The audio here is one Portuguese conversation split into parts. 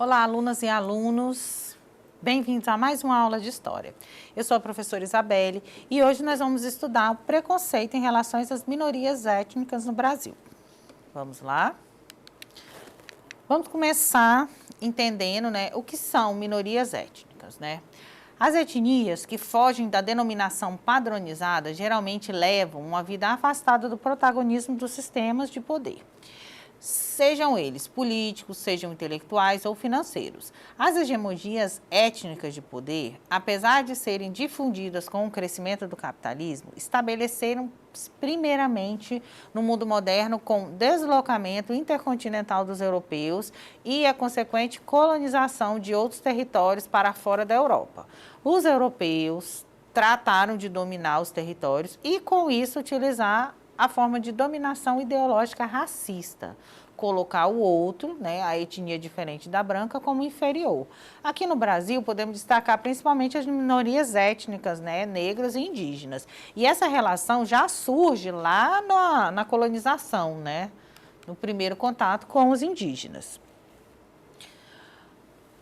Olá, alunas e alunos, bem-vindos a mais uma aula de História. Eu sou a professora Isabelle e hoje nós vamos estudar o preconceito em relação às minorias étnicas no Brasil. Vamos lá? Vamos começar entendendo, o que são minorias étnicas, As etnias que fogem da denominação padronizada geralmente levam uma vida afastada do protagonismo dos sistemas de poder. Sejam eles políticos, sejam intelectuais ou financeiros. As hegemonias étnicas de poder, apesar de serem difundidas com o crescimento do capitalismo, estabeleceram primeiramente no mundo moderno com o deslocamento intercontinental dos europeus e a consequente colonização de outros territórios para fora da Europa. Os europeus trataram de dominar os territórios e, com isso, utilizar a forma de dominação ideológica racista, colocar o outro, a etnia diferente da branca, como inferior. Aqui no Brasil, podemos destacar principalmente as minorias étnicas, negras e indígenas. E essa relação já surge lá na colonização, no primeiro contato com os indígenas.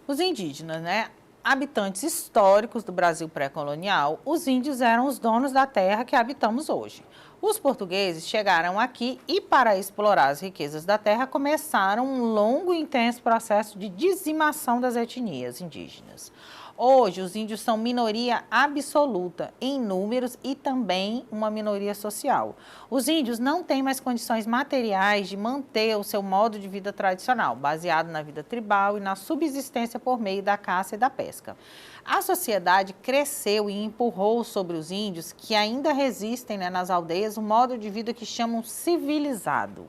Os indígenas, habitantes históricos do Brasil pré-colonial, os índios eram os donos da terra que habitamos hoje. Os portugueses chegaram aqui e, para explorar as riquezas da terra, começaram um longo e intenso processo de dizimação das etnias indígenas. Hoje, os índios são minoria absoluta em números e também uma minoria social. Os índios não têm mais condições materiais de manter o seu modo de vida tradicional, baseado na vida tribal e na subsistência por meio da caça e da pesca. A sociedade cresceu e empurrou sobre os índios, que ainda resistem nas aldeias, um modo de vida que chamam civilizado.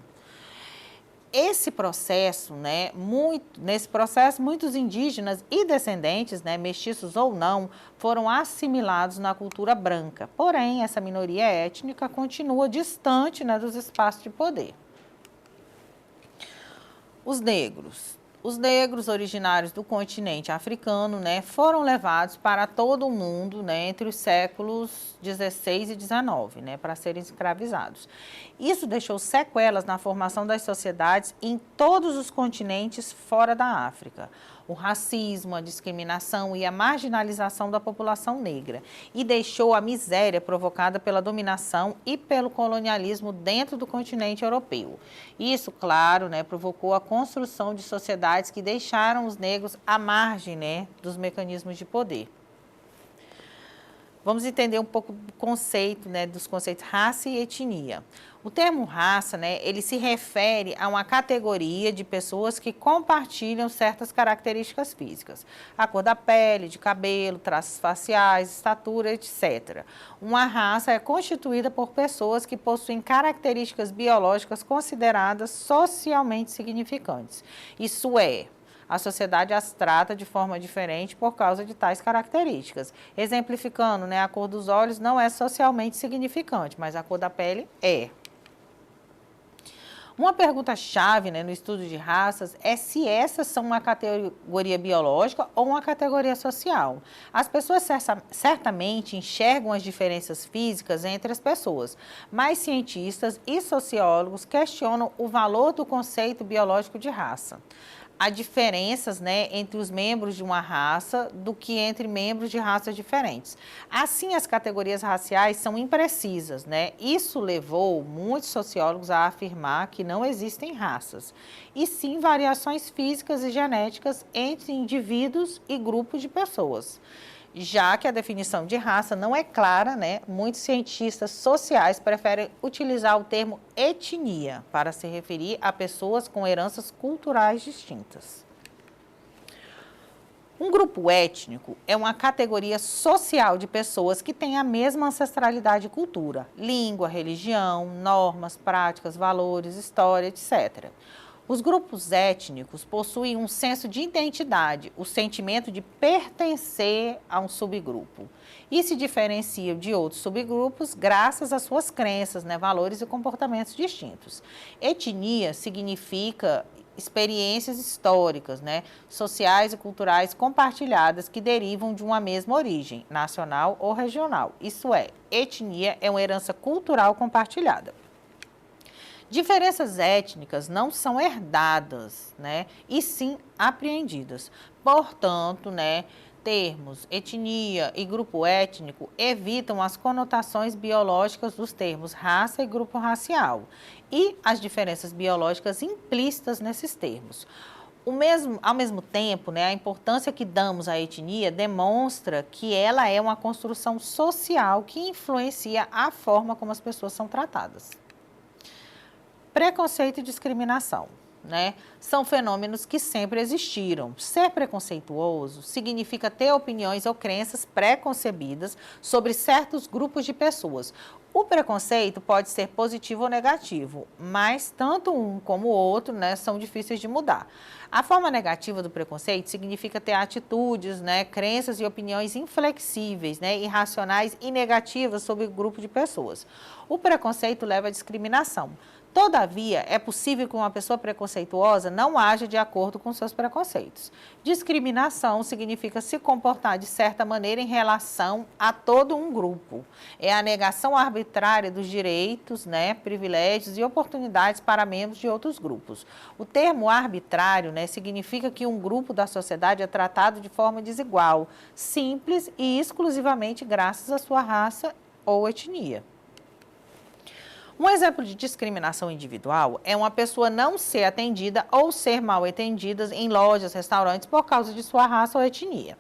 Esse processo, nesse processo, muitos indígenas e descendentes, mestiços ou não, foram assimilados na cultura branca. Porém, essa minoria étnica continua distante dos espaços de poder. Os negros. Os negros originários do continente africano, foram levados para todo o mundo, entre os séculos 16 e 19, para serem escravizados. Isso deixou sequelas na formação das sociedades em todos os continentes fora da África. O racismo, a discriminação e a marginalização da população negra, e deixou a miséria provocada pela dominação e pelo colonialismo dentro do continente europeu. Isso, claro, provocou a construção de sociedades que deixaram os negros à margem, dos mecanismos de poder. Vamos entender um pouco do conceito, dos conceitos raça e etnia. O termo raça, ele se refere a uma categoria de pessoas que compartilham certas características físicas. A cor da pele, de cabelo, traços faciais, estatura, etc. Uma raça é constituída por pessoas que possuem características biológicas consideradas socialmente significantes. Isso é, a sociedade as trata de forma diferente por causa de tais características. Exemplificando, a cor dos olhos não é socialmente significante, mas a cor da pele é. Uma pergunta-chave, no estudo de raças é se essas são uma categoria biológica ou uma categoria social. As pessoas certamente enxergam as diferenças físicas entre as pessoas, mas cientistas e sociólogos questionam o valor do conceito biológico de raça. Há diferenças, entre os membros de uma raça do que entre membros de raças diferentes. Assim, as categorias raciais são imprecisas, Isso levou muitos sociólogos a afirmar que não existem raças, e sim variações físicas e genéticas entre indivíduos e grupos de pessoas. Já que a definição de raça não é clara, muitos cientistas sociais preferem utilizar o termo etnia para se referir a pessoas com heranças culturais distintas. Um grupo étnico é uma categoria social de pessoas que têm a mesma ancestralidade e cultura, língua, religião, normas, práticas, valores, história, etc. Os grupos étnicos possuem um senso de identidade, o sentimento de pertencer a um subgrupo, e se diferenciam de outros subgrupos graças às suas crenças, valores e comportamentos distintos. Etnia significa experiências históricas, sociais e culturais compartilhadas que derivam de uma mesma origem, nacional ou regional. Isso é, etnia é uma herança cultural compartilhada. Diferenças étnicas não são herdadas, né, e sim apreendidas. Portanto, né, termos etnia e grupo étnico evitam as conotações biológicas dos termos raça e grupo racial e as diferenças biológicas implícitas nesses termos. Ao mesmo tempo, né, a importância que damos à etnia demonstra que ela é uma construção social que influencia a forma como as pessoas são tratadas. Preconceito e discriminação, né? São fenômenos que sempre existiram. Ser preconceituoso significa ter opiniões ou crenças pré-concebidas sobre certos grupos de pessoas. O preconceito pode ser positivo ou negativo, mas tanto um como o outro, né, são difíceis de mudar. A forma negativa do preconceito significa ter atitudes, né, crenças e opiniões inflexíveis, né, irracionais e negativas sobre o grupo de pessoas. O preconceito leva à discriminação. Todavia, é possível que uma pessoa preconceituosa não haja de acordo com seus preconceitos. Discriminação significa se comportar de certa maneira em relação a todo um grupo. É a negação arbitrária dos direitos, né, privilégios e oportunidades para membros de outros grupos. O termo arbitrário, né, significa que um grupo da sociedade é tratado de forma desigual, simples e exclusivamente graças à sua raça ou etnia. Um exemplo de discriminação individual é uma pessoa não ser atendida ou ser mal atendida em lojas, restaurantes por causa de sua raça ou etnia.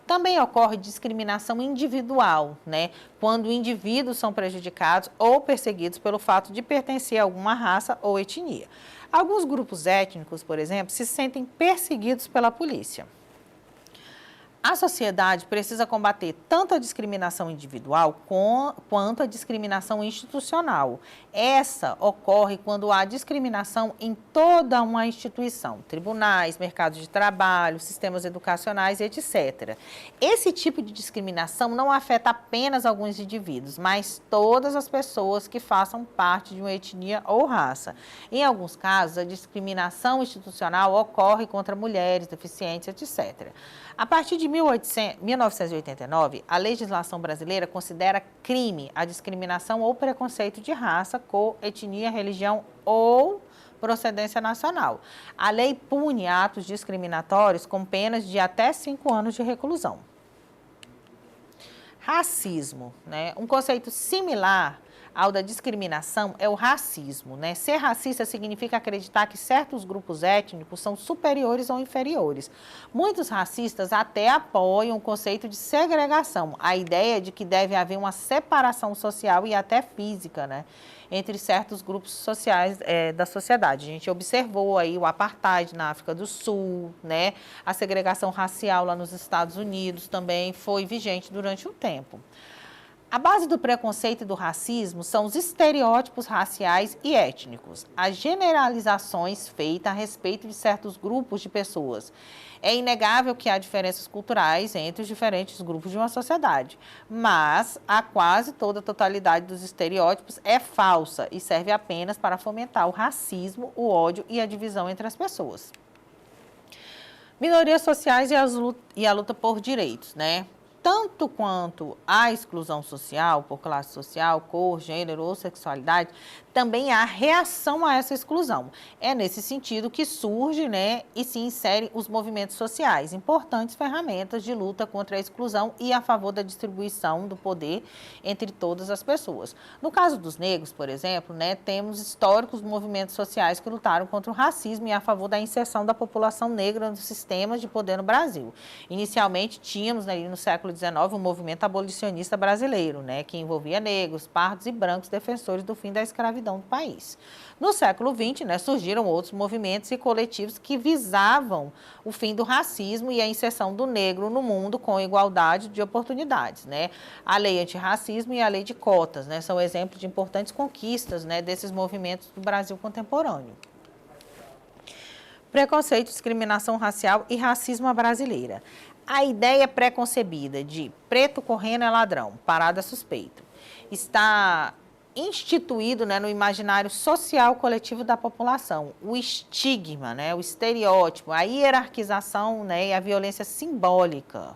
Também ocorre discriminação individual, né, quando indivíduos são prejudicados ou perseguidos pelo fato de pertencer a alguma raça ou etnia. Alguns grupos étnicos, por exemplo, se sentem perseguidos pela polícia. A sociedade precisa combater tanto a discriminação individual quanto a discriminação institucional. Essa ocorre quando há discriminação em toda uma instituição, tribunais, mercados de trabalho, sistemas educacionais, etc. Esse tipo de discriminação não afeta apenas alguns indivíduos, mas todas as pessoas que façam parte de uma etnia ou raça. Em alguns casos, a discriminação institucional ocorre contra mulheres, deficientes, etc. A partir de 1989, a legislação brasileira considera crime a discriminação ou preconceito de raça, cor, etnia, religião ou procedência nacional. A lei pune atos discriminatórios com penas de até 5 anos de reclusão. Racismo, né? Um conceito similar ao da discriminação é o racismo, né? Ser racista significa acreditar que certos grupos étnicos são superiores ou inferiores. Muitos racistas até apoiam o conceito de segregação, a ideia de que deve haver uma separação social e até física, né, entre certos grupos sociais da sociedade. A gente observou aí o apartheid na África do Sul, né? A segregação racial lá nos Estados Unidos também foi vigente durante um tempo. A base do preconceito e do racismo são os estereótipos raciais e étnicos, as generalizações feitas a respeito de certos grupos de pessoas. É inegável que há diferenças culturais entre os diferentes grupos de uma sociedade, mas a quase toda a totalidade dos estereótipos é falsa e serve apenas para fomentar o racismo, o ódio e a divisão entre as pessoas. Minorias sociais e a luta por direitos, né? Tanto quanto a exclusão social, por classe social, cor, gênero ou sexualidade, também há reação a essa exclusão. É nesse sentido que surge, né, e se inserem os movimentos sociais, importantes ferramentas de luta contra a exclusão e a favor da distribuição do poder entre todas as pessoas. No caso dos negros, por exemplo, né, temos históricos movimentos sociais que lutaram contra o racismo e a favor da inserção da população negra nos sistemas de poder no Brasil. Inicialmente, tínhamos, né, no século XIX, um movimento abolicionista brasileiro, né, que envolvia negros, pardos e brancos defensores do fim da escravidão do país. No século XX, né, surgiram outros movimentos e coletivos que visavam o fim do racismo e a inserção do negro no mundo com igualdade de oportunidades, né? A lei antirracismo e a lei de cotas, né, são exemplos de importantes conquistas, né, desses movimentos do Brasil contemporâneo. Preconceito, discriminação racial e racismo à brasileira. A ideia preconcebida de preto correndo é ladrão, parada suspeito, está instituído, né, no imaginário social coletivo da população. O estigma, né, o estereótipo, a hierarquização, né, e a violência simbólica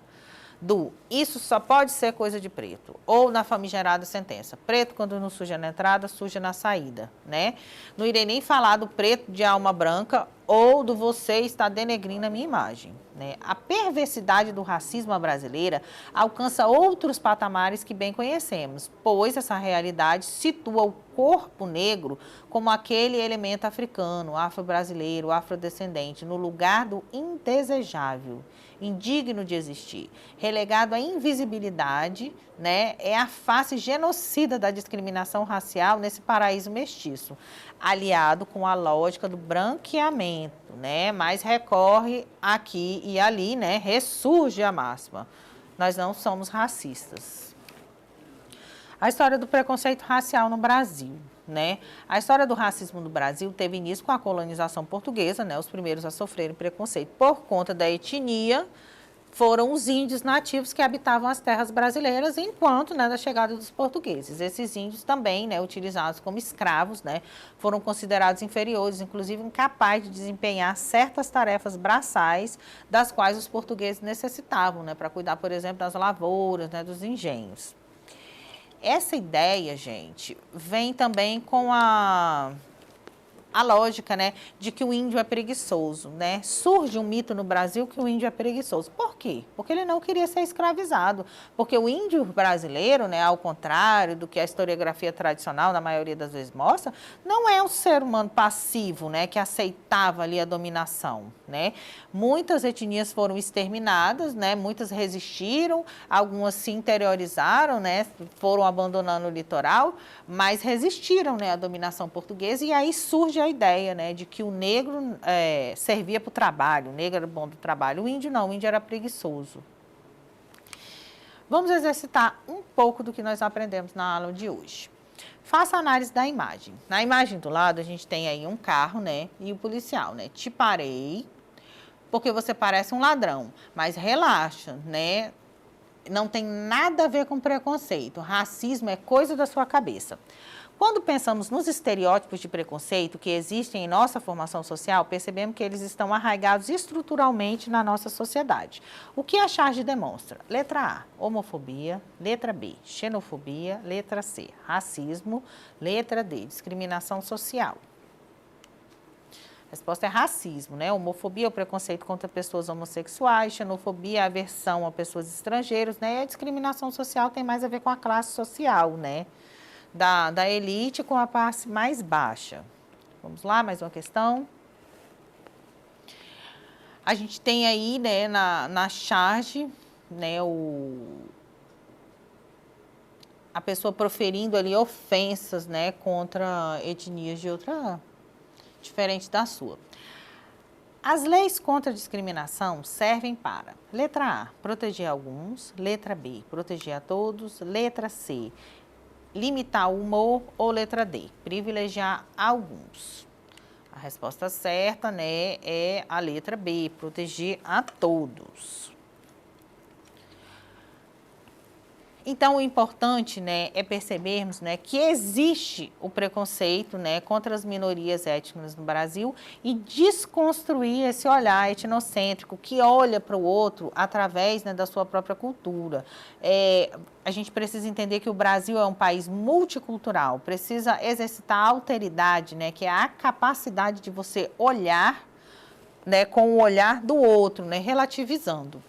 do isso só pode ser coisa de preto, ou na famigerada sentença, preto quando não suja na entrada, suja na saída, né? Não irei nem falar do preto de alma branca ou do você está denegrindo a minha imagem, né? A perversidade do racismo brasileira alcança outros patamares que bem conhecemos, pois essa realidade situa o corpo negro como aquele elemento africano, afro-brasileiro, afrodescendente, no lugar do indesejável, indigno de existir, relegado à invisibilidade, né? É a face genocida da discriminação racial nesse paraíso mestiço, aliado com a lógica do branqueamento, né? Mas recorre aqui e ali, né? Ressurge a máxima. Nós não somos racistas. A história do preconceito racial no Brasil, né? A história do racismo no Brasil teve início com a colonização portuguesa, né? Os primeiros a sofrerem preconceito por conta da etnia foram os índios nativos que habitavam as terras brasileiras, enquanto, né, da chegada dos portugueses. Esses índios também, né, utilizados como escravos, né, foram considerados inferiores, inclusive incapazes de desempenhar certas tarefas braçais das quais os portugueses necessitavam, né, para cuidar, por exemplo, das lavouras, né, dos engenhos. Essa ideia, gente, vem também com a lógica, né, de que o índio é preguiçoso, né? Surge um mito no Brasil que o índio é preguiçoso. Por quê? Porque ele não queria ser escravizado. Porque o índio brasileiro, né, ao contrário do que a historiografia tradicional, na maioria das vezes, mostra, não é um ser humano passivo, né, que aceitava ali a dominação, né? Muitas etnias foram exterminadas, né? Muitas resistiram, algumas se interiorizaram, né? Foram abandonando o litoral, mas resistiram, né, à dominação portuguesa, e aí surge a ideia, né, de que o negro servia para o trabalho, o negro era bom do trabalho, o índio não, o índio era preguiçoso. Vamos exercitar um pouco do que nós aprendemos na aula de hoje. Faça a análise da imagem. Na imagem do lado, a gente tem aí um carro, né, e o policial, né, te parei porque você parece um ladrão, mas relaxa, né, não tem nada a ver com preconceito, racismo é coisa da sua cabeça. Quando pensamos nos estereótipos de preconceito que existem em nossa formação social, percebemos que eles estão arraigados estruturalmente na nossa sociedade. O que a charge demonstra? Letra A, homofobia. Letra B, xenofobia. Letra C, racismo. Letra D, discriminação social. A resposta é racismo, né? Homofobia é o preconceito contra pessoas homossexuais, xenofobia é a aversão a pessoas estrangeiras, né? E a discriminação social tem mais a ver com a classe social, né? Da elite com a parte mais baixa. Vamos lá, mais uma questão. A gente tem aí, né, na charge, né, a pessoa proferindo ali ofensas, né, contra etnias de outra, diferente da sua. As leis contra a discriminação servem para, letra A, proteger alguns, letra B, proteger a todos, letra C, limitar o humor, ou letra D, privilegiar alguns. A resposta certa, né, é a letra B, proteger a todos. Então, o importante, né, é percebermos, né, que existe o preconceito, né, contra as minorias étnicas no Brasil e desconstruir esse olhar etnocêntrico que olha para o outro através, né, da sua própria cultura. A gente precisa entender que o Brasil é um país multicultural, precisa exercitar a alteridade, né, que é a capacidade de você olhar, né, com o olhar do outro, né, relativizando.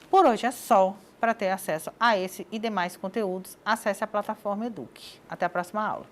Por hoje é só. Para ter acesso a esse e demais conteúdos, acesse a plataforma Eduque. Até a próxima aula.